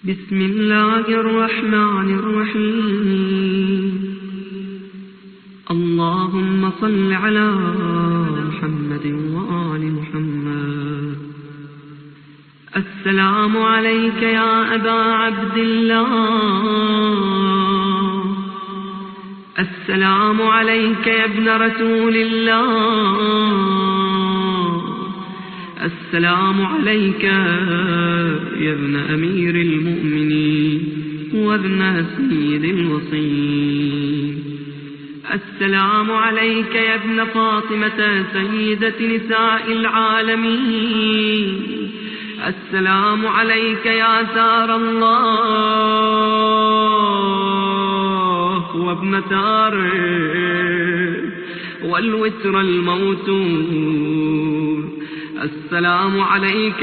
بسم الله الرحمن الرحيم. اللهم صل على محمد وآل محمد. السلام عليك يا أبا عبد الله. السلام عليك يا ابن رسول الله. السلام عليك يا ابن أمير المؤمنين وابن سيد الوصيين. السلام عليك يا ابن فاطمة سيدة نساء العالمين. السلام عليك يا ثار الله وابن ثاره والوتر الموتور. السلام عليك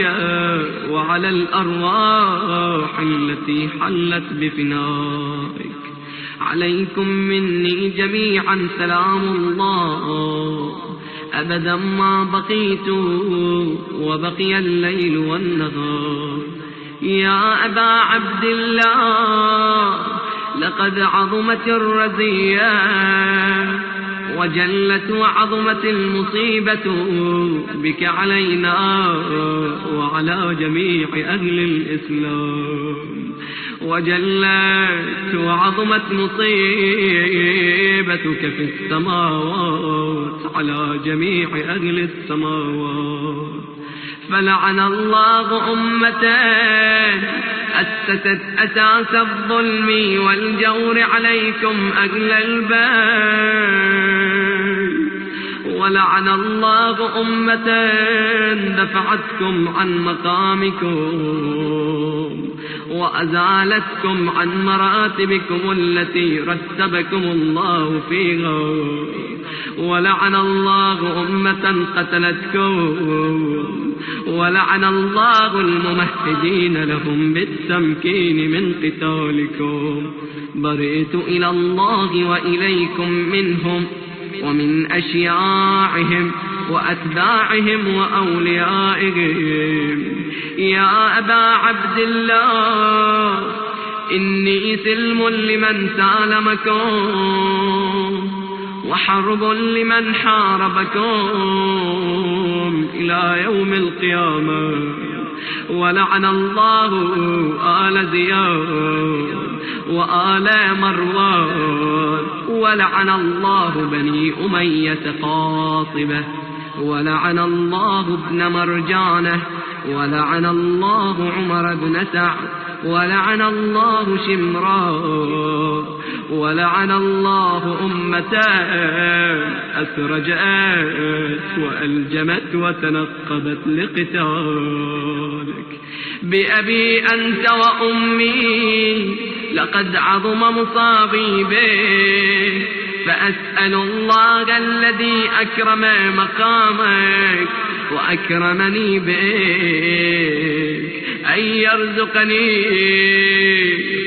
وعلى الأرواح التي حلت بفنائك. عليكم مني جميعا سلام الله أبدا ما بقيت وبقي الليل والنهار. يا أبا عبد الله، لقد عظمت الرزية وجلت وعظمت المصيبة بك علينا وعلى جميع أهل الإسلام، وجلت وعظمت مصيبتك في السماوات على جميع أهل السماوات. فلعن الله أمة أسست أساس الظلم والجور عليكم أهل البيت، ولعن الله أمة دفعتكم عن مقامكم وأزالتكم عن مراتبكم التي رتبكم الله فيها، ولعن الله أمة قتلتكم، ولعن الله الممهدين لهم بالتمكين من قتالكم. برئت إلى الله وإليكم منهم ومن أشياعهم وأتباعهم وأوليائهم. يا أبا عبد الله، إني سلم لمن سالمكم وحرب لمن حاربكم إلى يوم القيامة. ولعن الله آل زياد وآل مروان، ولعن الله بني أمية قاطبة، ولعن الله ابن مرجانة، ولعن الله عمر بن سعد، ولعن الله شمران، ولعن الله أمة أسرجت وألجمت وتنقبت لقتالك. بأبي أنت وأمي لقد عظم مصابي بك، فأسأل الله الذي أكرم مقامك وأكرمني بك أن يرزقني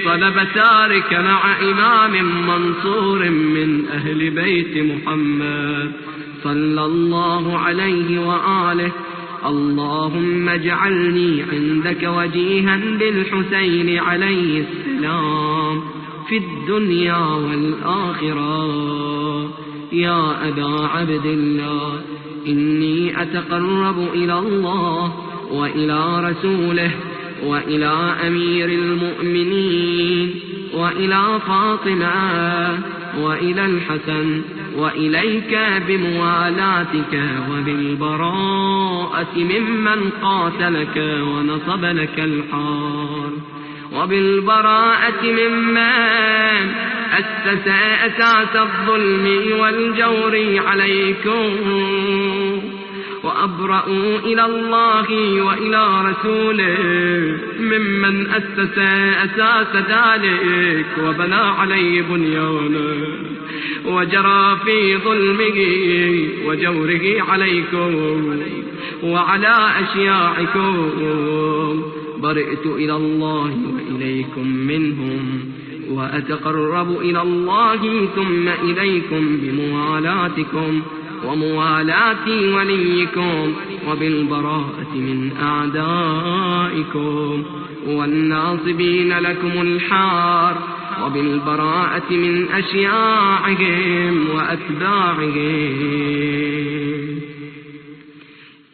طلب ثارك مع إمام منصور من أهل بيت محمد صلى الله عليه وآله. اللهم اجعلني عندك وجيها بالحسين عليه السلام في الدنيا والآخرة. يا أبا عبد الله، إني أتقرب إلى الله وإلى رسوله وإلى أمير المؤمنين وإلى فاطمة وإلى الحسن وإليك بموالاتك وبالبراءة ممن قاتلك ونصب لك الحار، وبالبراءة ممن أسس أساس الظلم والجور عليكم، وأبرأوا إلى الله وإلى رسوله ممن أسس أساس ذلك وبنى عليه بنيانه وجرى في ظلمه وجوره عليكم وعلى أشياعكم. برئت إلى الله وإليكم منهم وأتقرب إلى الله ثم إليكم بموالاتكم وموالاة وليكم وبالبراءة من أعدائكم. والناصبين لكم الحار، وبالبراءة من أشياعهم وأتباعهم.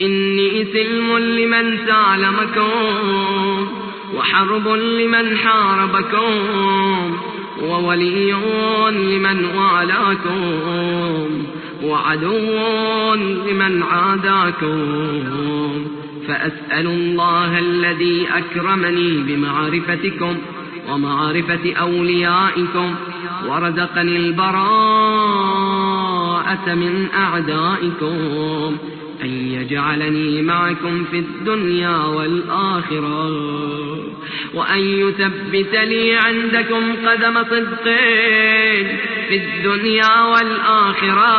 إني سلم لمن سالمكم، وحرب لمن حاربكم، وولي لمن والاكم، وعدو لمن عاداكم. فأسأل الله الذي أكرمني بمعرفتكم ومعرفة أوليائكم، ورزقني البراءة من أعدائكم، أن يجعلني معكم في الدنيا والآخرة، وأن يثبت لي عندكم قدم صدق في الدنيا والآخرة،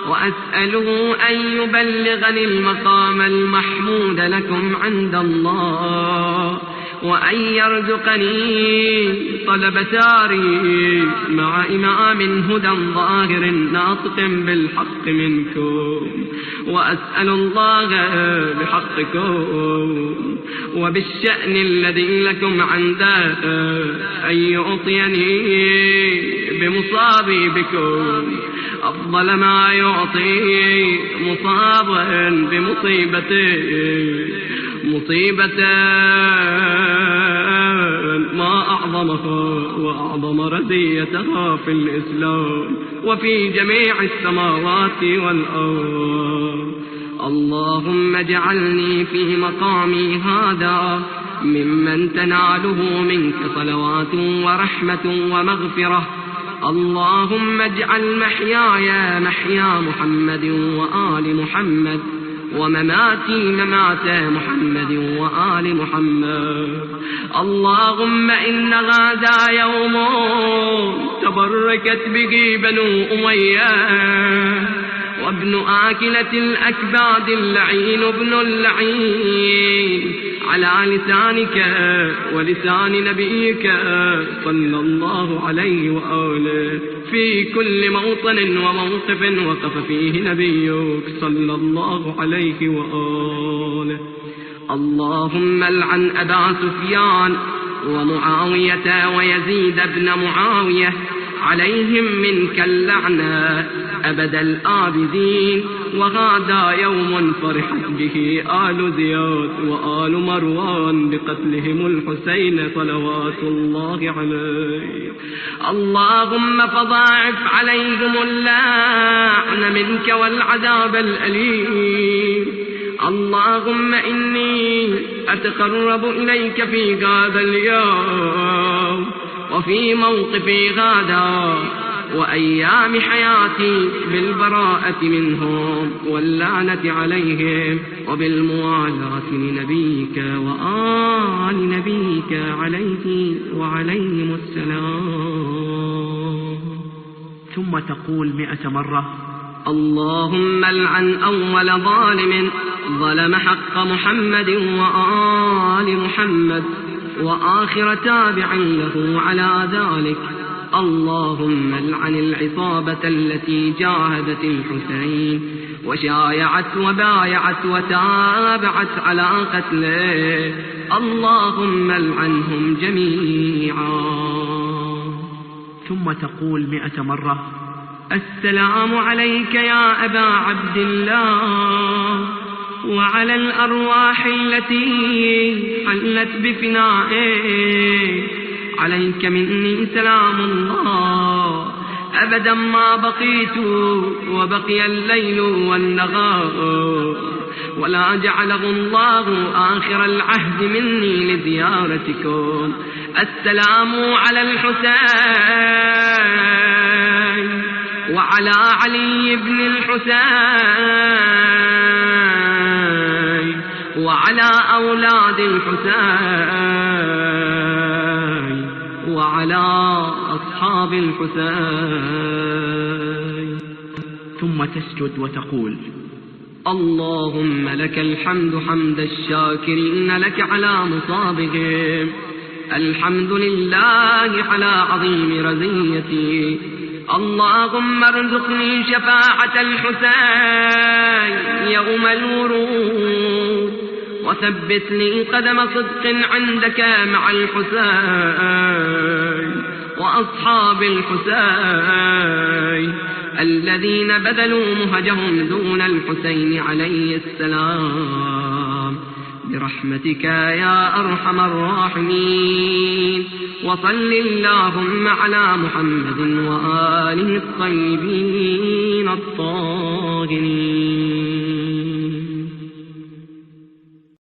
وأسأله أن يبلغني المقام المحمود لكم عند الله، وأن يرزقني طلب ساري مع إمام هدى ظاهر ناطق بالحق منكم. وأسأل الله بحقكم وبالشأن الذي لكم عنده أن يعطيني بمصابي بكم أفضل ما يعطي مصابا بمصيبته، مصيبة ما أعظمها وأعظم رزيتها في الإسلام وفي جميع السماوات والأرض. اللهم اجعلني في مقامي هذا ممن تناله منك صلوات ورحمة ومغفرة. اللهم اجعل محياي محيا محمد وآل محمد، ومماتي ممات محمد وآل محمد. اللهم إن هذا يوم تبركت به بنو أمية، وابن آكلة الأكباد اللعين ابن اللعين على لسانك ولسان نبيك صلى الله عليه وآله في كل موطن وموقف وقف فيه نبيك صلى الله عليه وآله. اللهم العن أبا سفيان ومعاوية ويزيد بن معاوية، عليهم منك اللعنة أبد الآبدين. وهذا يوم فرحت به آل زياد وآل مروان بقتلهم الحسين صلوات الله عليه. اللهم فضاعف عليهم اللعن منك والعذاب الأليم. اللهم إني أتقرب إليك في هذا اليوم وفي موقفي غدا وأيام حياتي بالبراءة منهم واللعنة عليهم وبالموالاة لنبيك وآل نبيك عليه وعليهم السلام. ثم تقول 100 مرة: اللهم العن أول ظالم ظلم حق محمد وآل محمد، وآخر تابع له على ذلك. اللهم العن العصابة التي جاهدت الحسين وشايعت وبايعت وتابعت على قتله. اللهم العنهم جميعا. ثم تقول 100 مرة: السلام عليك يا أبا عبد الله، وعلى الأرواح التي حلت بفنائك، عليك مني سلام الله أبدا ما بقيت وبقي الليل والنهار، ولا جعله الله آخر العهد مني لزيارتكم. السلام على الحسين وعلى علي بن الحسين وعلى أولاد الحسين وعلى أصحاب الحسين. ثم تسجد وتقول: اللهم لك الحمد حمد الشاكرين لك على مصابهم، الحمد لله على عظيم رزيتي. اللهم ارزقني شفاعة الحسين يوم الورود، وثبت لي قدم صدق عندك مع الحسين وأصحاب الحسين الذين بذلوا مهجهم دون الحسين عليه السلام برحمتك يا أرحم الراحمين. وصل اللهم على محمد وآله الطيبين الطاهرين.